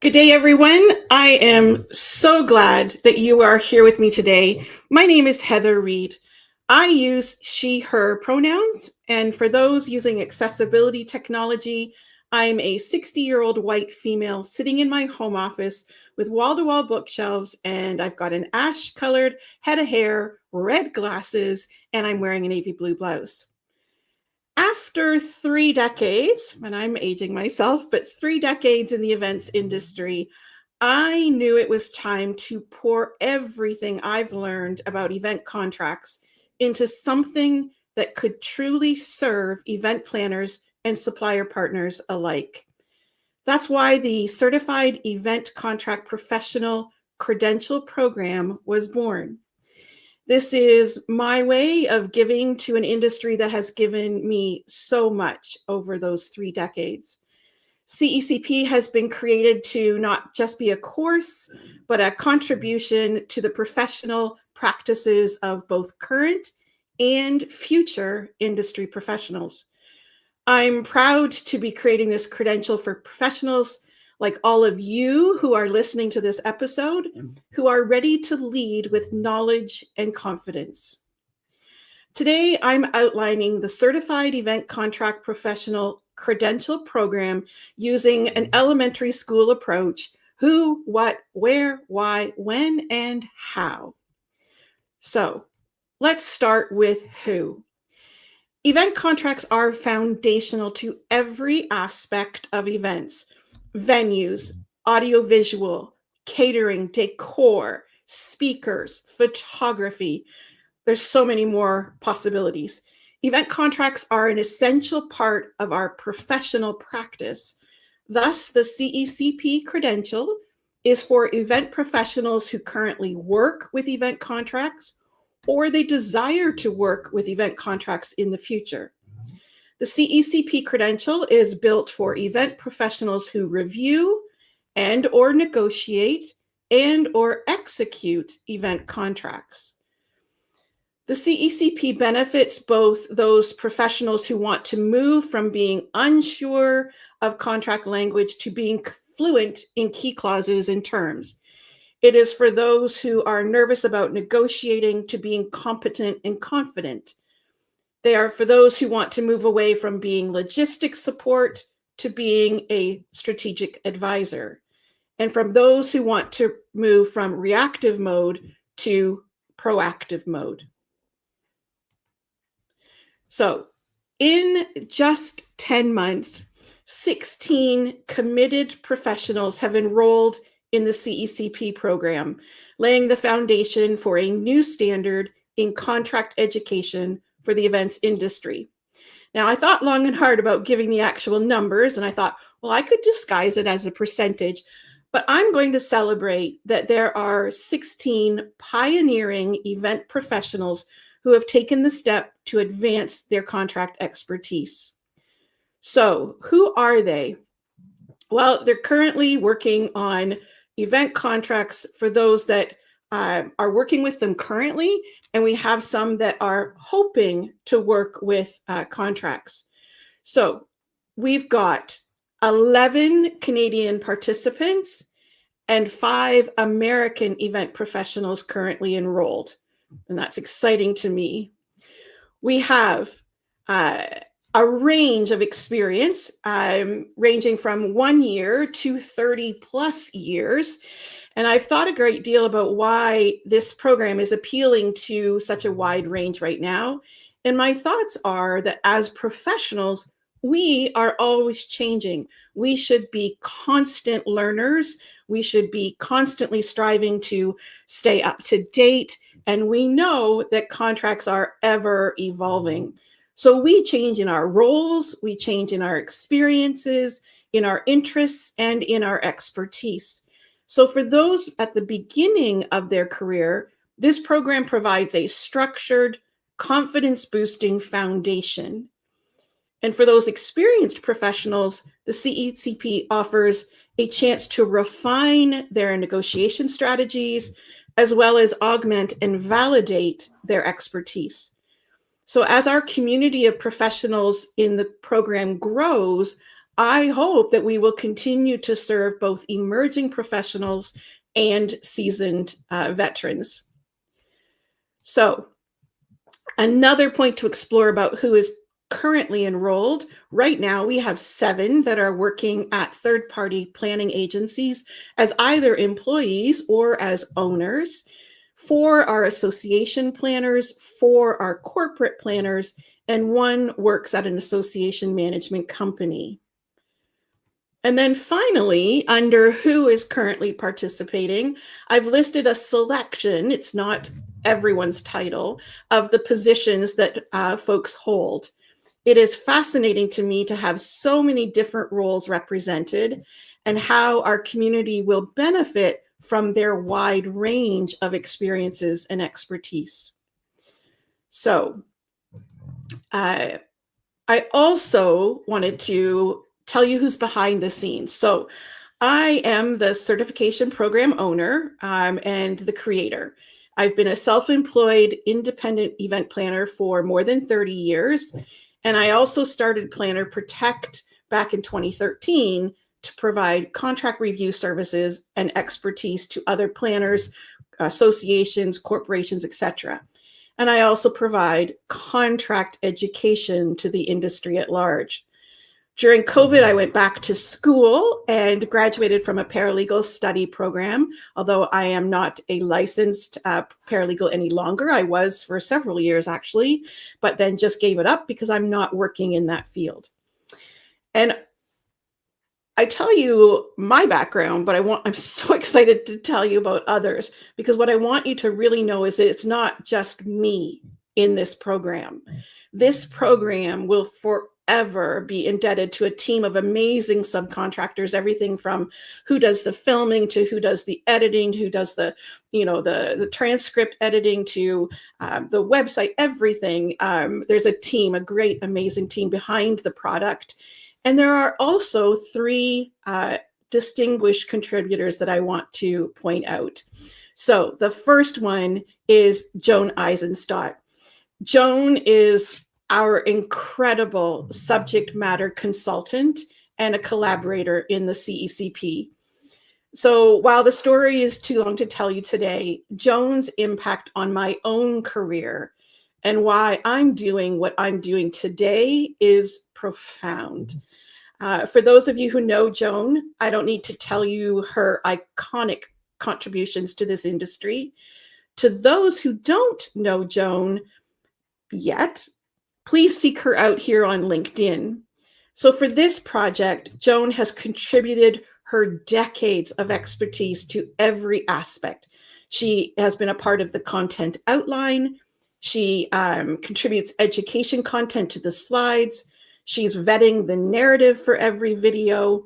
Good day, everyone. I am so glad that you are here with me today. My name is Heather Reed. I use she, her pronouns, and for those using accessibility technology, I'm a 60-year-old white female sitting in my home office with wall-to-wall bookshelves, and I've got an ash-colored head of hair, red glasses, and I'm wearing a navy blue blouse. After 3 decades, and I'm aging myself, but 3 decades in the events industry, I knew it was time to pour everything I've learned about event contracts into something that could truly serve event planners and supplier partners alike. That's why the Certified Event Contract Professional Credential Program was born. This is my way of giving to an industry that has given me so much over those 3 decades. CECP has been created to not just be a course, but a contribution to the professional practices of both current and future industry professionals. I'm proud to be creating this credential for professionals like all of you who are listening to this episode, who are ready to lead with knowledge and confidence. Today, I'm outlining the Certified Event Contract Professional Credential Program using an elementary school approach: who, what, where, why, when, and how. So let's start with who. Event contracts are foundational to every aspect of events: venues, audiovisual, catering, decor, speakers, photography. There's so many more possibilities. Event contracts are an essential part of our professional practice. Thus, the CECP credential is for event professionals who currently work with event contracts or they desire to work with event contracts in the future. The CECP credential is built for event professionals who review and or negotiate and or execute event contracts. The CECP benefits both those professionals who want to move from being unsure of contract language to being fluent in key clauses and terms. It is for those who are nervous about negotiating to being competent and confident. They are for those who want to move away from being logistics support to being a strategic advisor, and from those who want to move from reactive mode to proactive mode. So in just 10 months, 16 committed professionals have enrolled in the CECP program, laying the foundation for a new standard in contract education for the events industry. Now, I thought long and hard about giving the actual numbers, and I thought, well, I could disguise it as a percentage, but I'm going to celebrate that there are 16 pioneering event professionals who have taken the step to advance their contract expertise. So, who are they? Well, they're currently working on event contracts for those that are working with them currently, and we have some that are hoping to work with contracts. So we've got 11 Canadian participants and 5 American event professionals currently enrolled, and that's exciting to me. We have a range of experience ranging from 1 year to 30 plus years. And I've thought a great deal about why this program is appealing to such a wide range right now. And my thoughts are that as professionals, we are always changing. We should be constant learners. We should be constantly striving to stay up to date. And we know that contracts are ever evolving. So we change in our roles, we change in our experiences, in our interests, and in our expertise. So for those at the beginning of their career, this program provides a structured, confidence-boosting foundation. And for those experienced professionals, the CECP offers a chance to refine their negotiation strategies, as well as augment and validate their expertise. So as our community of professionals in the program grows, I hope that we will continue to serve both emerging professionals and seasoned veterans. So, another point to explore about who is currently enrolled. Right now, we have 7 that are working at third-party planning agencies as either employees or as owners. 4 are association planners, 4 are corporate planners, and 1 works at an association management company. And then finally, under who is currently participating, I've listed a selection, it's not everyone's title, of the positions that folks hold. It is fascinating to me to have so many different roles represented and how our community will benefit from their wide range of experiences and expertise. So, I also wanted to tell you who's behind the scenes. So I am the certification program owner and the creator. I've been a self-employed independent event planner for more than 30 years. And I also started Planner Protect back in 2013 to provide contract review services and expertise to other planners, associations, corporations, etc. And I also provide contract education to the industry at large. During COVID, I went back to school and graduated from a paralegal study program, although I am not a licensed paralegal any longer. I was for several years, actually, but then just gave it up because I'm not working in that field. And I tell you my background, but I'm so excited to tell you about others, because what I want you to really know is that it's not just me in this program. This program will forever be indebted to a team of amazing subcontractors, everything from who does the filming to who does the editing, who does the transcript editing to the website, everything. There's a team, a great, amazing team behind the product. And there are also 3 distinguished contributors that I want to point out. So the first one is Joan Eisenstadt. Joan is our incredible subject matter consultant and a collaborator in the CECP. So while the story is too long to tell you today, Joan's impact on my own career and why I'm doing what I'm doing today is profound. For those of you who know Joan, I don't need to tell you her iconic contributions to this industry. To those who don't know Joan yet, please seek her out here on LinkedIn. So for this project, Joan has contributed her decades of expertise to every aspect. She has been a part of the content outline. She contributes education content to the slides. She's vetting the narrative for every video.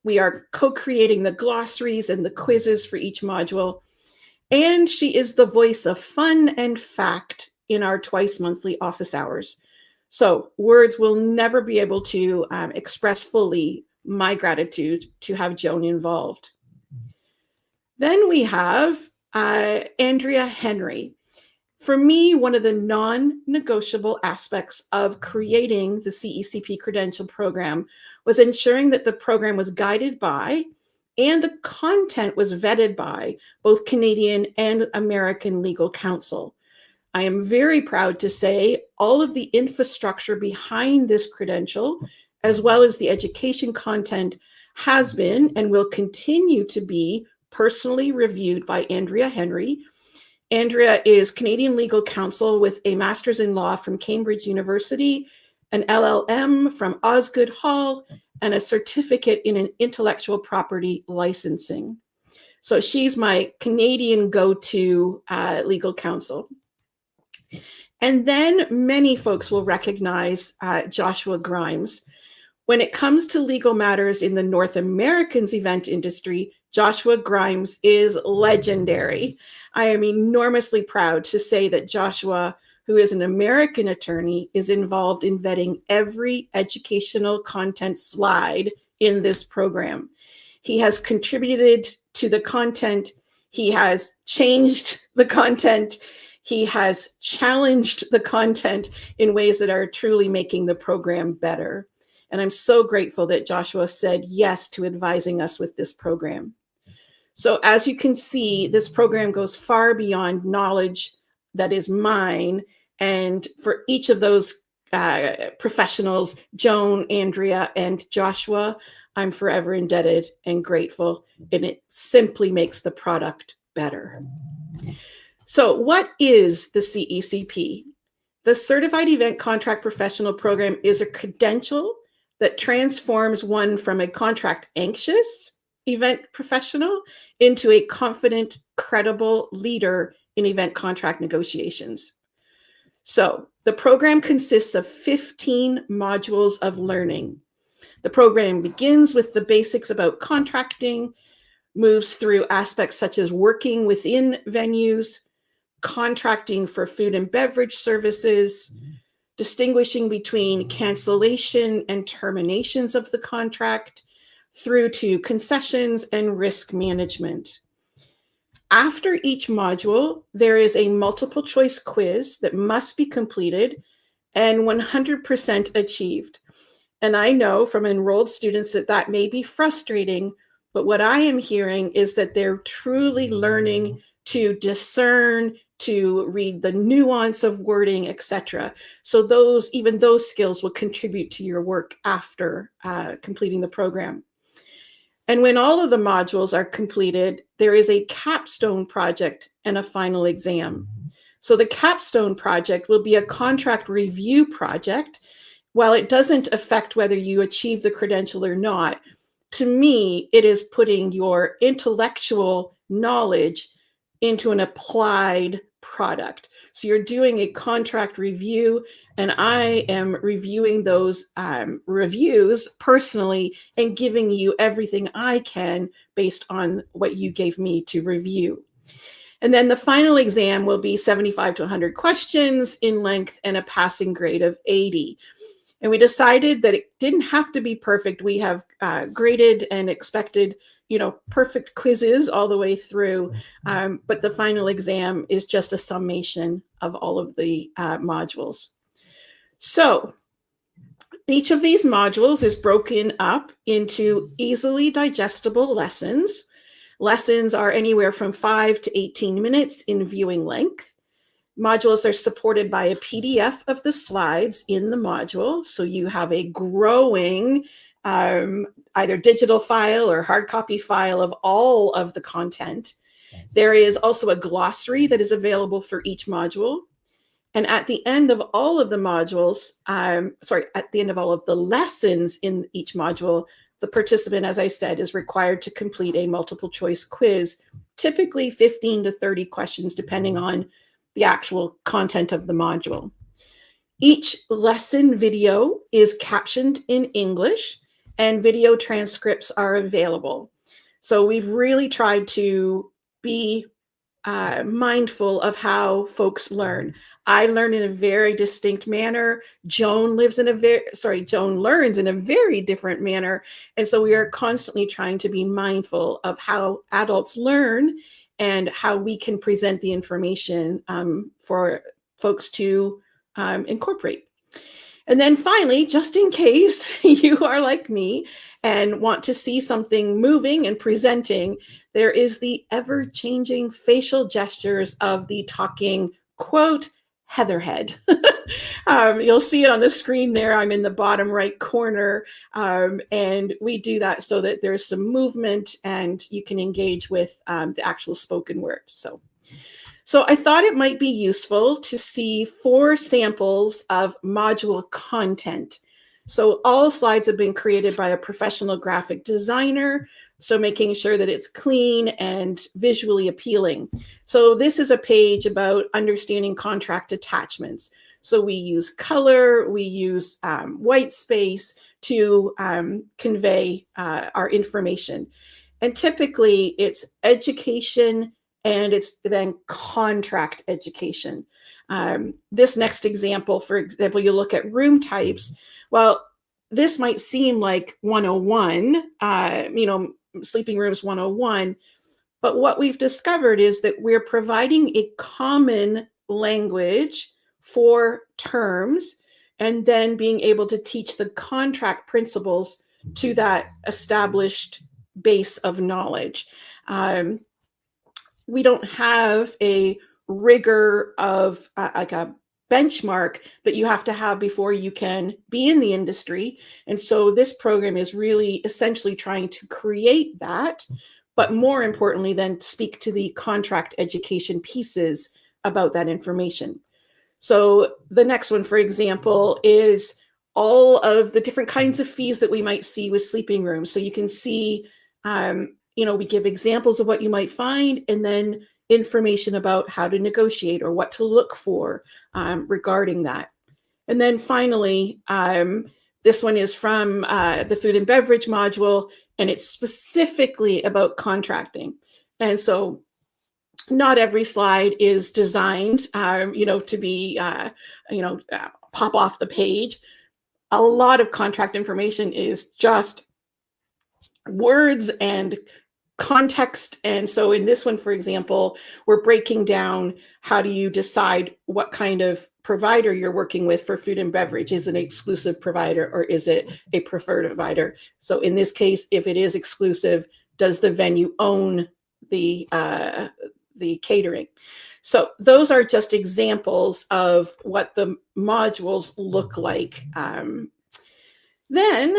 We are co-creating the glossaries and the quizzes for each module. And she is the voice of fun and fact in our twice monthly office hours. So words will never be able to express fully my gratitude to have Joan involved. Then we have Andrea Henry. For me, one of the non-negotiable aspects of creating the CECP credential program was ensuring that the program was guided by and the content was vetted by both Canadian and American legal counsel. I am very proud to say all of the infrastructure behind this credential, as well as the education content, has been and will continue to be personally reviewed by Andrea Henry. Andrea is Canadian legal counsel with a master's in law from Cambridge University, an LLM from Osgoode Hall, and a certificate in intellectual property licensing. So she's my Canadian go-to legal counsel. And then many folks will recognize Joshua Grimes. When it comes to legal matters in the North American's event industry, Joshua Grimes is legendary. I am enormously proud to say that Joshua, who is an American attorney, is involved in vetting every educational content slide in this program. He has contributed to the content. He has changed the content. He has challenged the content in ways that are truly making the program better. And I'm so grateful that Joshua said yes to advising us with this program. So as you can see, this program goes far beyond knowledge that is mine. And for each of those professionals, Joan, Andrea, and Joshua, I'm forever indebted and grateful, and it simply makes the product better. So what is the CECP? The Certified Event Contract Professional Program is a credential that transforms one from a contract anxious event professional into a confident, credible leader in event contract negotiations. So the program consists of 15 modules of learning. The program begins with the basics about contracting, moves through aspects such as working within venues, contracting for food and beverage services, distinguishing between cancellation and terminations of the contract, through to concessions and risk management. After each module, there is a multiple choice quiz that must be completed and 100% achieved. And I know from enrolled students that that may be frustrating, but what I am hearing is that they're truly learning to discern, to read the nuance of wording, etc. So even those skills will contribute to your work after completing the program. And when all of the modules are completed, there is a capstone project and a final exam. So the capstone project will be a contract review project. While it doesn't affect whether you achieve the credential or not, to me, it is putting your intellectual knowledge into an applied product. So you're doing a contract review, and I am reviewing those reviews personally and giving you everything I can based on what you gave me to review. And then the final exam will be 75 to 100 questions in length and a passing grade of 80. And we decided that it didn't have to be perfect. We have graded and expected, perfect quizzes all the way through. But the final exam is just a summation of all of the modules. So each of these modules is broken up into easily digestible lessons. Lessons are anywhere from 5 to 18 minutes in viewing length. Modules are supported by a PDF of the slides in the module. So you have a growing either digital file or hard copy file of all of the content. There is also a glossary that is available for each module. And at the end of all of the modules, at the end of all of the lessons in each module, the participant, as I said, is required to complete a multiple choice quiz, typically 15 to 30 questions, depending on the actual content of the module. Each lesson video is captioned in English, and video transcripts are available. So we've really tried to be mindful of how folks learn. I learn in a very distinct manner. Joan learns in a very different manner. And so we are constantly trying to be mindful of how adults learn and how we can present the information for folks to incorporate. And then finally, just in case you are like me and want to see something moving and presenting, there is the ever-changing facial gestures of the talking, quote, Heatherhead. You'll see it on the screen there. I'm in the bottom right corner. And we do that so that there's some movement and you can engage with the actual spoken word. So I thought it might be useful to see 4 samples of module content. So all slides have been created by a professional graphic designer, so making sure that it's clean and visually appealing. So this is a page about understanding contract attachments. So we use color, we use white space to convey our information. And typically it's education and it's then contract education. This next example, for example, you look at room types. Well, this might seem like 101, sleeping rooms 101, but what we've discovered is that we're providing a common language for terms, and then being able to teach the contract principles to that established base of knowledge. We don't have a rigor of like a benchmark that you have to have before you can be in the industry. And so this program is really essentially trying to create that, but more importantly, then speak to the contract education pieces about that information. So the next one, for example, is all of the different kinds of fees that we might see with sleeping rooms. So you can see, we give examples of what you might find, and then information about how to negotiate or what to look for regarding that. And then finally, this one is from the food and beverage module, and it's specifically about contracting. And so not every slide is designed, to be, pop off the page. A lot of contract information is just words and context. And so in this one, for example, we're breaking down how do you decide what kind of provider you're working with for food and beverage. Is it an exclusive provider or is it a preferred provider? So in this case, if it is exclusive, does the venue own the catering? So those are just examples of what the modules look like. Then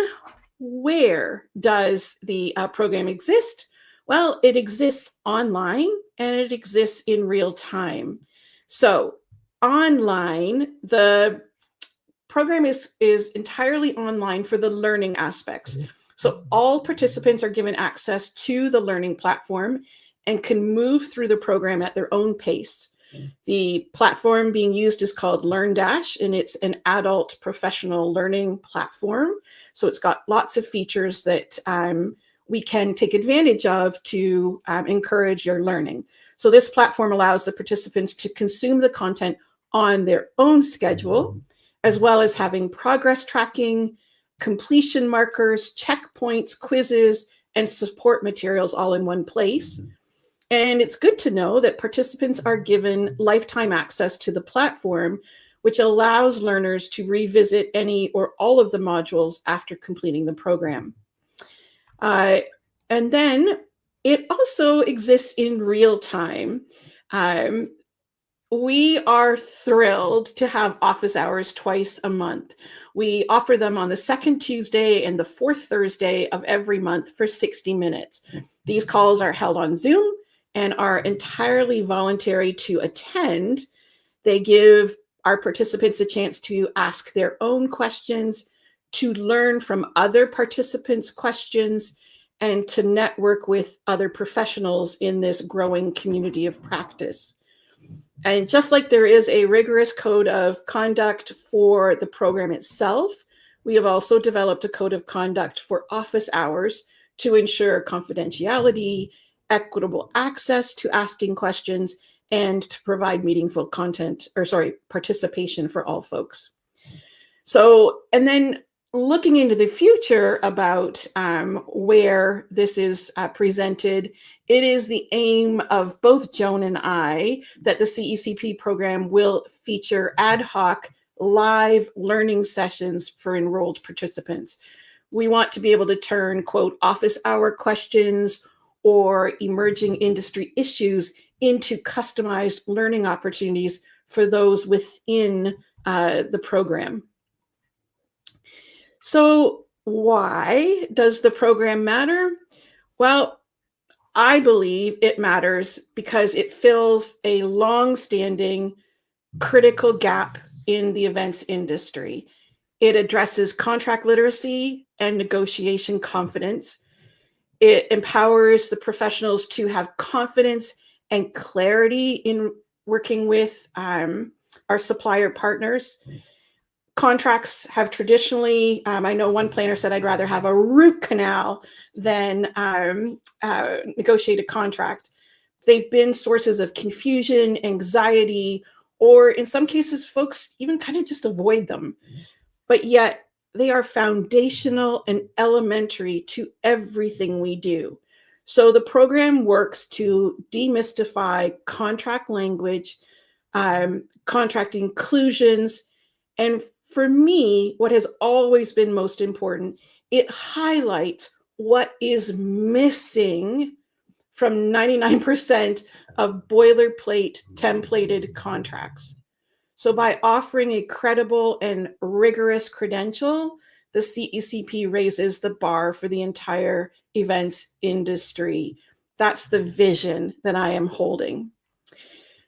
where does the program exist? Well, it exists online and it exists in real time. So online, the program is entirely online for the learning aspects. So all participants are given access to the learning platform and can move through the program at their own pace. The platform being used is called LearnDash, and it's an adult professional learning platform. So it's got lots of features that we can take advantage of to encourage your learning. So this platform allows the participants to consume the content on their own schedule, as well as having progress tracking, completion markers, checkpoints, quizzes, and support materials all in one place. And it's good to know that participants are given lifetime access to the platform, which allows learners to revisit any or all of the modules after completing the program. And then it also exists in real time. We are thrilled to have office hours twice a month. We offer them on the second Tuesday and the fourth Thursday of every month for 60 minutes. These calls are held on Zoom and are entirely voluntary to attend. They give our participants a chance to ask their own questions, to learn from other participants' questions, and to network with other professionals in this growing community of practice. And just like there is a rigorous code of conduct for the program itself, we have also developed a code of conduct for office hours to ensure confidentiality, equitable access to asking questions, and to provide meaningful participation for all folks. So, and then looking into the future about where this is presented, it is the aim of both Joan and I that the CECP program will feature ad hoc live learning sessions for enrolled participants. We want to be able to turn, quote, office hour questions or emerging industry issues into customized learning opportunities for those within the program. So why does the program matter? Well, I believe it matters because it fills a long-standing critical gap in the events industry. It addresses contract literacy and negotiation confidence. It empowers the professionals to have confidence and clarity in working with our supplier partners. Contracts have traditionally, I know one planner said, I'd rather have a root canal than negotiate a contract. They've been sources of confusion, anxiety, or in some cases, folks even kind of just avoid them. But yet they are foundational and elementary to everything we do. So the program works to demystify contract language, contract inclusions, and for me, what has always been most important, it highlights what is missing from 99% of boilerplate templated contracts. So by offering a credible and rigorous credential, the CECP raises the bar for the entire events industry. That's the vision that I am holding.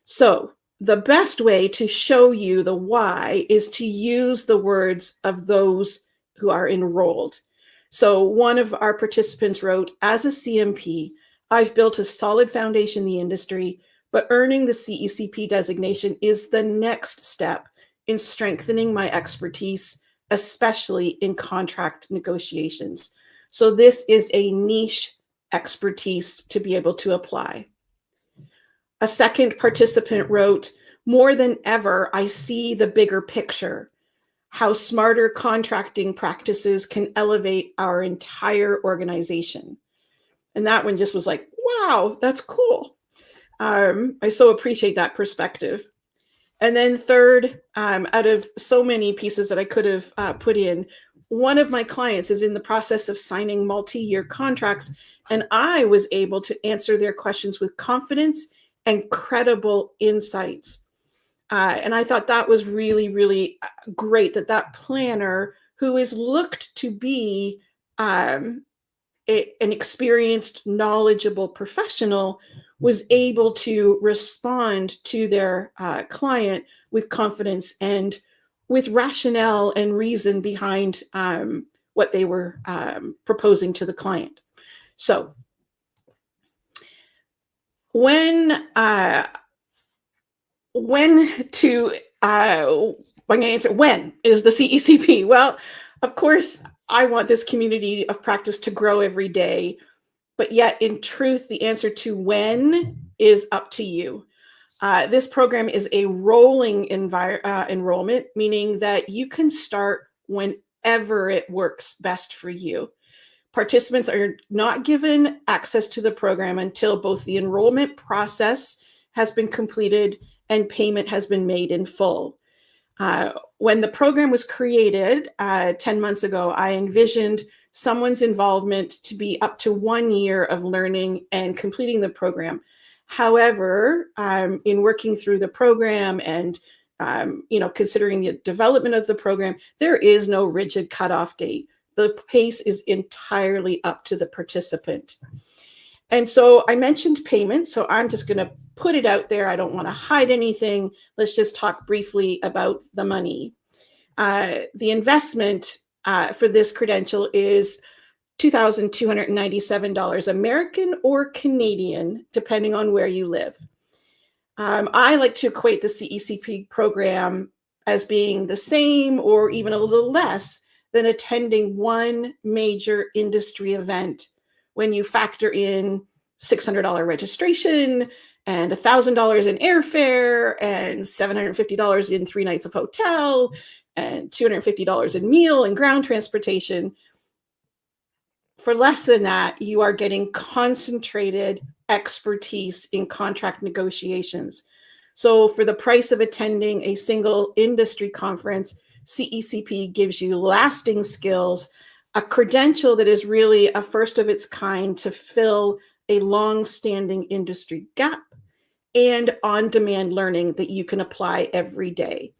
So the best way to show you the why is to use the words of those who are enrolled. So one of our participants wrote, as a CMP, I've built a solid foundation in the industry, but earning the CECP designation is the next step in strengthening my expertise, especially in contract negotiations. So this is a niche expertise to be able to apply. A second participant wrote, more than ever, I see the bigger picture, how smarter contracting practices can elevate our entire organization. And that one just was like, wow, that's cool. I so appreciate that perspective. And then third, out of so many pieces that I could have put in, one of my clients is in the process of signing multi-year contracts, and I was able to answer their questions with confidence and credible insights. And I thought that was really, really great that planner, who is looked to be an experienced, knowledgeable professional, was able to respond to their client with confidence and with rationale and reason behind what they were proposing to the client. So when is the CECP? Well, of course, I want this community of practice to grow every day, but yet in truth, the answer to when is up to you. This program is a rolling enrollment, meaning that you can start whenever it works best for you. Participants are not given access to the program until both the enrollment process has been completed and payment has been made in full. When the program was created 10 months ago, I envisioned someone's involvement to be up to 1 year of learning and completing the program. However, in working through the program and considering the development of the program, there is no rigid cutoff date. The pace is entirely up to the participant. And so I mentioned payment, so I'm just going to put it out there. I don't want to hide anything. Let's just talk briefly about the money. The investment for this credential is $2,297 American or Canadian, depending on where you live. I like to equate the CECP program as being the same or even a little less than attending one major industry event when you factor in $600 registration and $1,000 in airfare and $750 in 3 nights of hotel and $250 in meal and ground transportation. For less than that, you are getting concentrated expertise in contract negotiations. So for the price of attending a single industry conference, CECP gives you lasting skills, a credential that is really a first of its kind to fill a long-standing industry gap, and on-demand learning that you can apply every day.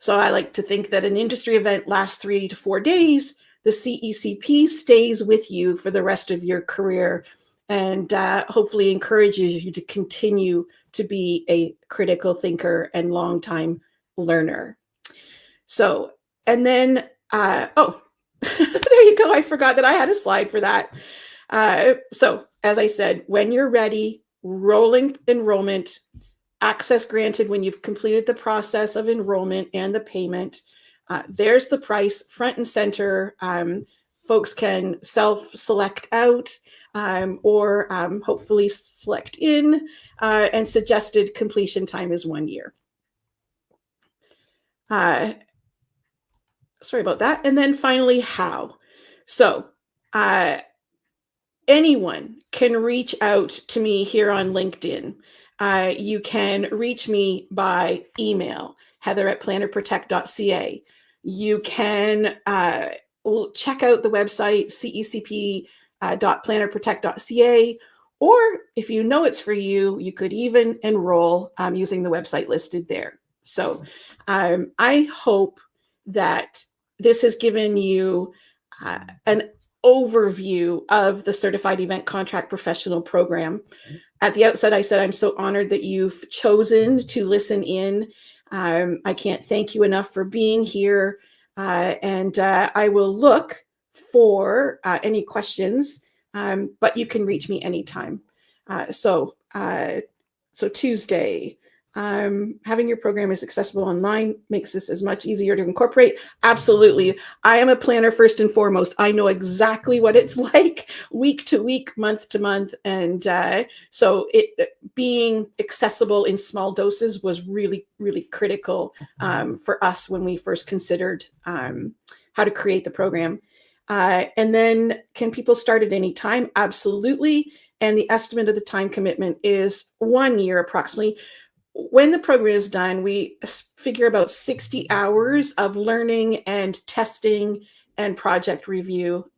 So I like to think that an industry event lasts 3 to 4 days. The CECP stays with you for the rest of your career and hopefully encourages you to continue to be a critical thinker and long-time learner. So, and then, there you go. I forgot that I had a slide for that. So as I said, when you're ready, rolling enrollment, access granted when you've completed the process of enrollment and the payment. There's the price front and center. Folks can self-select out or hopefully select in, and suggested completion time is 1 year. Sorry about that. And then finally, how? So anyone can reach out to me here on LinkedIn. You can reach me by email, heather@plannerprotect.ca. You can check out the website cecp.plannerprotect.ca, or if you know it's for you, you could even enroll using the website listed there. So I hope that this has given you an overview of the Certified Event Contract Professional Program. At the outset, I said I'm so honored that you've chosen to listen in. I can't thank you enough for being here, and I will look for any questions, but you can reach me anytime. So Tuesday, having your program as accessible online makes this as much easier to incorporate. Absolutely. I am a planner first and foremost. I know exactly what it's like week to week, month to month. And so it being accessible in small doses was really, really critical for us when we first considered how to create the program. And then can people start at any time? Absolutely. And the estimate of the time commitment is 1 year approximately. When the program is done, we figure about 60 hours of learning and testing and project review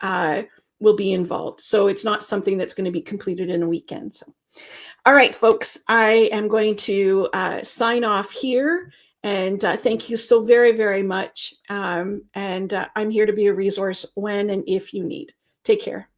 will be involved. So it's not something that's going to be completed in a weekend. So, all right, folks, I am going to sign off here. And thank you so very, very much. And I'm here to be a resource when and if you need. Take care.